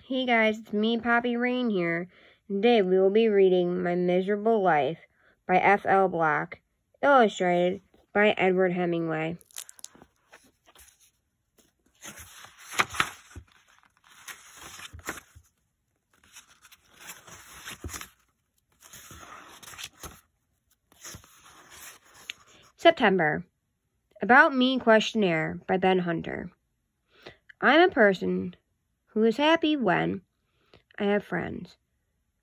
Hey guys, it's me, Poppy Rain here. Today we will be reading My Miserable Life by F.L. Block, illustrated by Edward Hemingway. September. About Me Questionnaire by Ben Hunter. I'm a person who is happy when I have friends.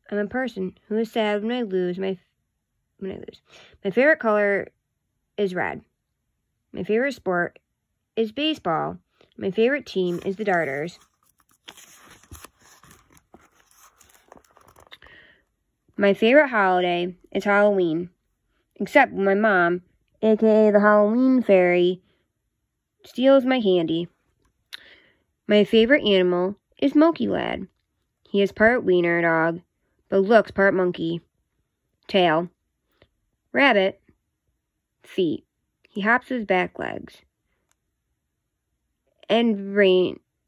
I'm a person who is sad when I lose. My favorite color is red. My favorite sport is baseball. My favorite team is the Darters. My favorite holiday is Halloween, except when my mom, aka the Halloween fairy, steals my candy. My favorite animal is Moki Lad. He is part wiener dog, but looks part monkey. Tail. Rabbit. Feet. He hops with his back legs. And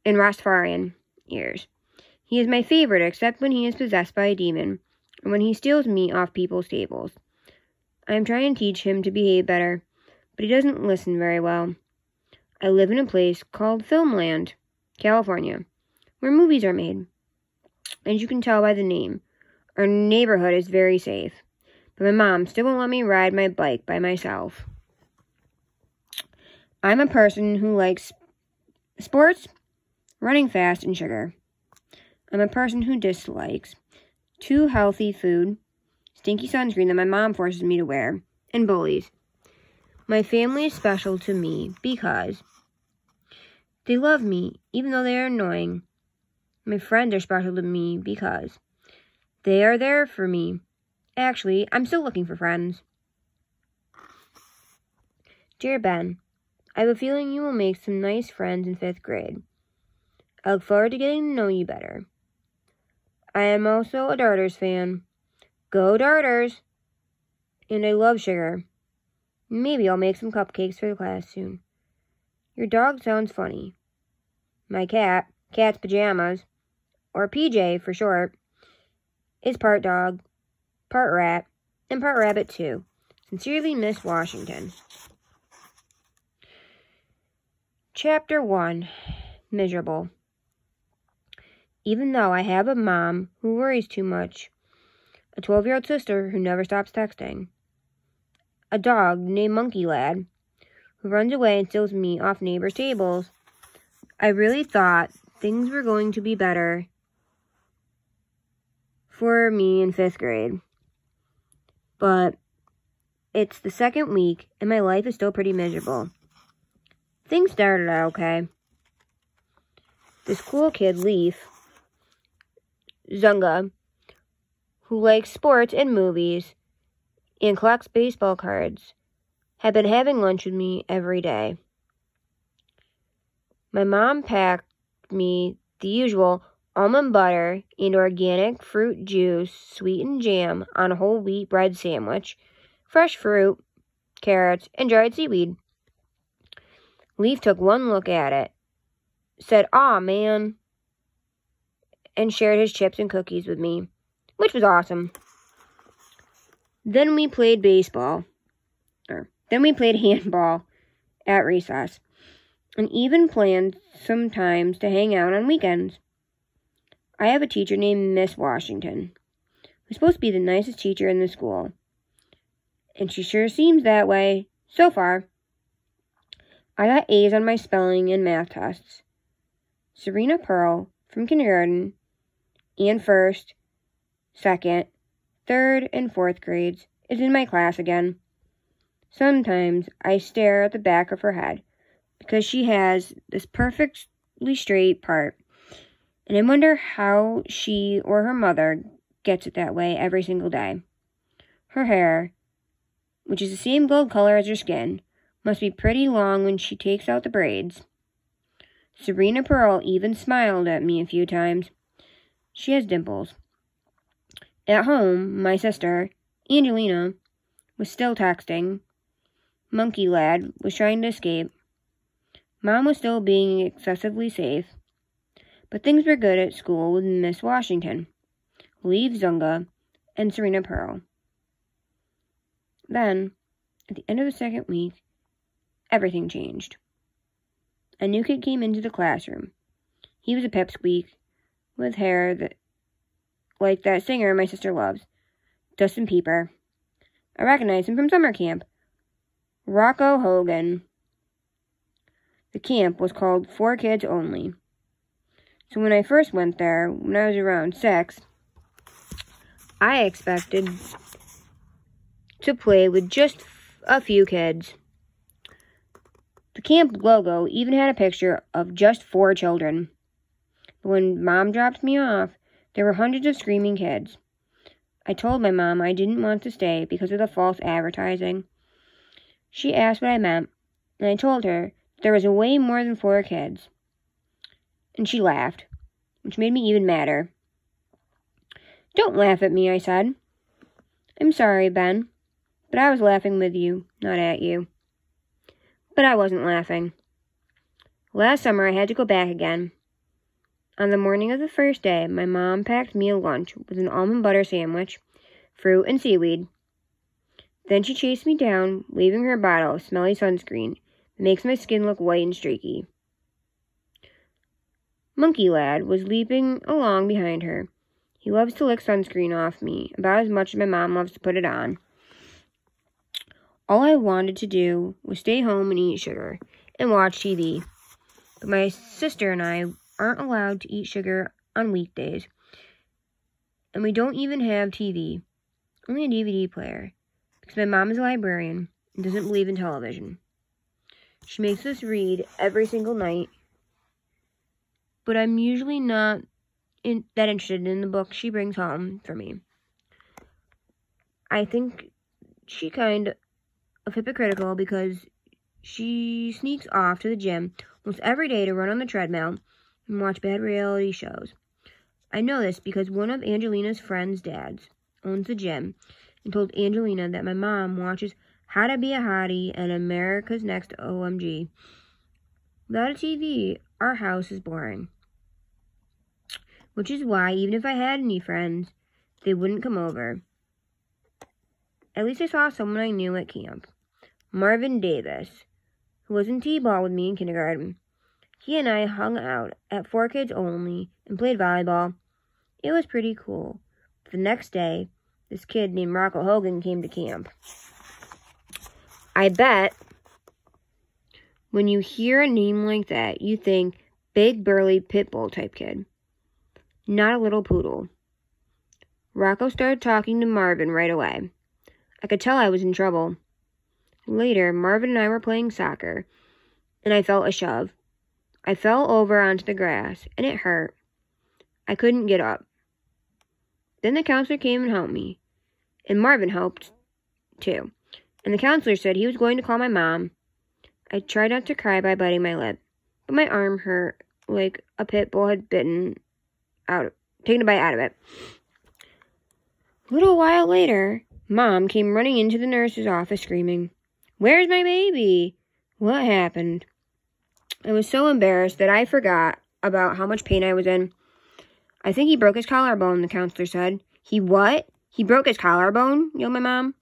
Rastafarian ears. He is my favorite except when he is possessed by a demon, and when he steals meat off people's tables. I am trying to teach him to behave better, but he doesn't listen very well. I live in a place called Filmland, California, where movies are made. As you can tell by the name, our neighborhood is very safe, but my mom still won't let me ride my bike by myself. I'm a person who likes sports, running fast, and sugar. I'm a person who dislikes too healthy food, stinky sunscreen that my mom forces me to wear, and bullies. My family is special to me because they love me, even though they are annoying. My friends are special to me because they are there for me. Actually, I'm still looking for friends. Dear Ben, I have a feeling you will make some nice friends in 5th grade. I look forward to getting to know you better. I am also a Darters fan. Go Darters! And I love sugar. Maybe I'll make some cupcakes for the class soon. Your dog sounds funny. My cat's pajamas, or PJ for short, is part dog, part rat, and part rabbit too. Sincerely, Miss Washington. Chapter 1. Miserable. Even though I have a mom who worries too much, a 12-year-old sister who never stops texting, a dog named Monkey Lad who runs away and steals meat off neighbors' tables, I really thought things were going to be better for me in 5th grade. But it's the 2nd week, and my life is still pretty miserable. Things started out okay. This cool kid, Leaf, Zunga, who likes sports and movies and collects baseball cards, had been having lunch with me every day. My mom packed me the usual almond butter and organic fruit juice sweetened jam on a whole wheat bread sandwich, fresh fruit, carrots, and dried seaweed. Leaf took one look at it, said, "Aw, man," and shared his chips and cookies with me, which was awesome. Then we played handball at recess, and even planned sometimes to hang out on weekends. I have a teacher named Miss Washington, who's supposed to be the nicest teacher in the school, and she sure seems that way so far. I got A's on my spelling and math tests. Serena Pearl from kindergarten and 1st, 2nd, 3rd, and 4th grades is in my class again. Sometimes I stare at the back of her head because she has this perfectly straight part, and I wonder how she or her mother gets it that way every single day. Her hair, which is the same gold color as her skin, must be pretty long when she takes out the braids. Serena Pearl even smiled at me a few times. She has dimples. At home, my sister, Angelina, was still texting. Monkey Lad was trying to escape. Mom was still being excessively safe. But things were good at school with Miss Washington, Lee Zunga, and Serena Pearl. Then, at the end of the second week, everything changed. A new kid came into the classroom. He was a pipsqueak with hair like that singer my sister loves, Dustin Pieper. I recognized him from summer camp. Rocco Hogan. The camp was called For Kids Only. So when I first went there, when I was around 6, I expected to play with just a few kids. The camp logo even had a picture of just 4 children. But when Mom dropped me off, there were hundreds of screaming kids. I told my mom I didn't want to stay because of the false advertising. She asked what I meant, and I told her there was way more than 4 kids. And she laughed, which made me even madder. "Don't laugh at me," I said. "I'm sorry, Ben, but I was laughing with you, not at you." But I wasn't laughing. Last summer, I had to go back again. On the morning of the first day, my mom packed me a lunch with an almond butter sandwich, fruit, and seaweed. Then she chased me down, waving her bottle of smelly sunscreen that makes my skin look white and streaky. Monkey Lad was leaping along behind her. He loves to lick sunscreen off me, about as much as my mom loves to put it on. All I wanted to do was stay home and eat sugar and watch TV. But my sister and I aren't allowed to eat sugar on weekdays. And we don't even have TV, only a DVD player, because my mom is a librarian and doesn't believe in television. She makes us read every single night, but I'm usually not that interested in the book she brings home for me. I think she kind of hypocritical because she sneaks off to the gym almost every day to run on the treadmill and watch bad reality shows. I know this because one of Angelina's friend's dads owns the gym and told Angelina that my mom watches How to Be a Hottie and America's Next OMG. Without a TV, our house is boring. Which is why, even if I had any friends, they wouldn't come over. At least I saw someone I knew at camp. Marvin Davis, who was in T-ball with me in kindergarten. He and I hung out at For Kids Only and played volleyball. It was pretty cool. The next day, this kid named Rocco Hogan came to camp. I bet when you hear a name like that, you think big, burly, pit bull type kid. Not a little poodle. Rocco started talking to Marvin right away. I could tell I was in trouble. Later, Marvin and I were playing soccer, and I felt a shove. I fell over onto the grass, and it hurt. I couldn't get up. Then the counselor came and helped me, and Marvin helped, too. And the counselor said he was going to call my mom. I tried not to cry by biting my lip, but my arm hurt like a pit bull had taken a bite out of it. A little while later, Mom came running into the nurse's office screaming, "Where's my baby? What happened?" I was so embarrassed that I forgot about how much pain I was in. "I think he broke his collarbone," the counselor said. "He what? He broke his collarbone?" yelled my mom.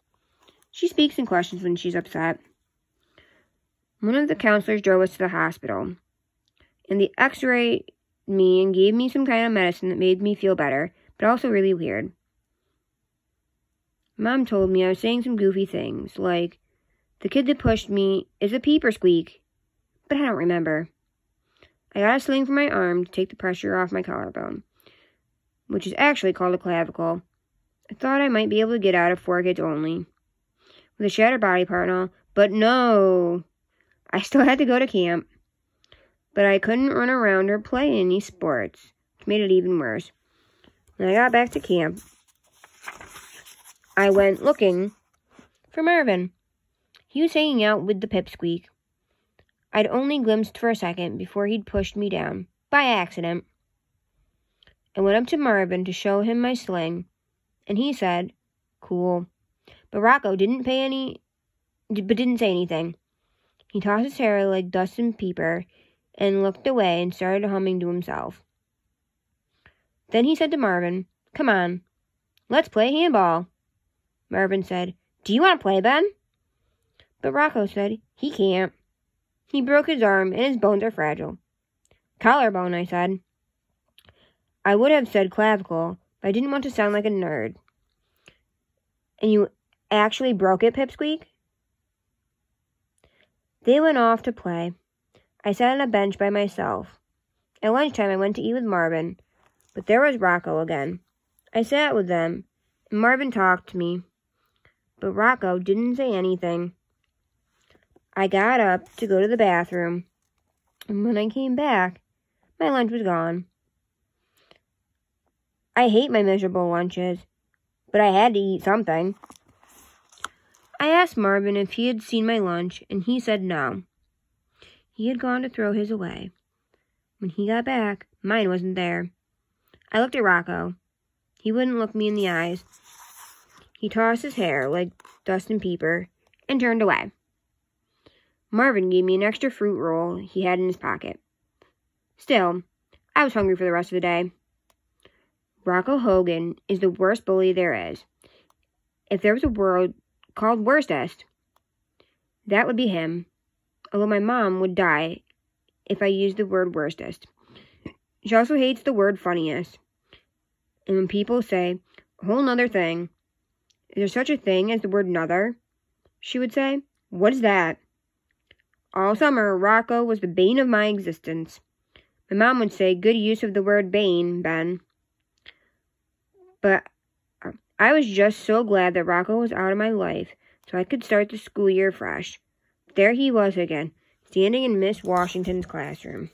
She speaks in questions when she's upset. One of the counselors drove us to the hospital, and they x-rayed me and gave me some kind of medicine that made me feel better, but also really weird. Mom told me I was saying some goofy things, like, "The kid that pushed me is a peeper squeak," but I don't remember. I got a sling for my arm to take the pressure off my collarbone, which is actually called a clavicle. I thought I might be able to get out of For Kids Only with a shattered body part and all, but no. I still had to go to camp, but I couldn't run around or play any sports, which made it even worse. When I got back to camp, I went looking for Marvin. He was hanging out with the pipsqueak. I'd only glimpsed for a second before he'd pushed me down, by accident. I went up to Marvin to show him my sling, and he said, "Cool." But Rocco didn't say anything. He tossed his hair like Dustin Pieper and looked away and started humming to himself. Then he said to Marvin, "Come on, let's play handball." Marvin said, "Do you want to play, Ben?" But Rocco said, "He can't. He broke his arm and his bones are fragile." "Collarbone," I said. I would have said clavicle, but I didn't want to sound like a nerd. "And you actually broke it, Pipsqueak?" They went off to play. I sat on a bench by myself. At lunchtime, I went to eat with Marvin, but there was Rocco again. I sat with them, and Marvin talked to me, but Rocco didn't say anything. I got up to go to the bathroom, and when I came back, my lunch was gone. I hate my miserable lunches, but I had to eat something. I asked Marvin if he had seen my lunch, and he said no. He had gone to throw his away. When he got back, mine wasn't there. I looked at Rocco. He wouldn't look me in the eyes. He tossed his hair like Dustin Pieper and turned away. Marvin gave me an extra fruit roll he had in his pocket. Still, I was hungry for the rest of the day. Rocco Hogan is the worst bully there is. If there was a word called worstest, that would be him, although my mom would die if I used the word worstest. She also hates the word funniest. And when people say, "A whole nother thing," "Is there such a thing as the word nother?" she would say, "What is that?" All summer, Rocco was the bane of my existence. My mom would say, "Good use of the word bane, Ben." But I was just so glad that Rocco was out of my life, so I could start the school year fresh. There he was again, standing in Miss Washington's classroom.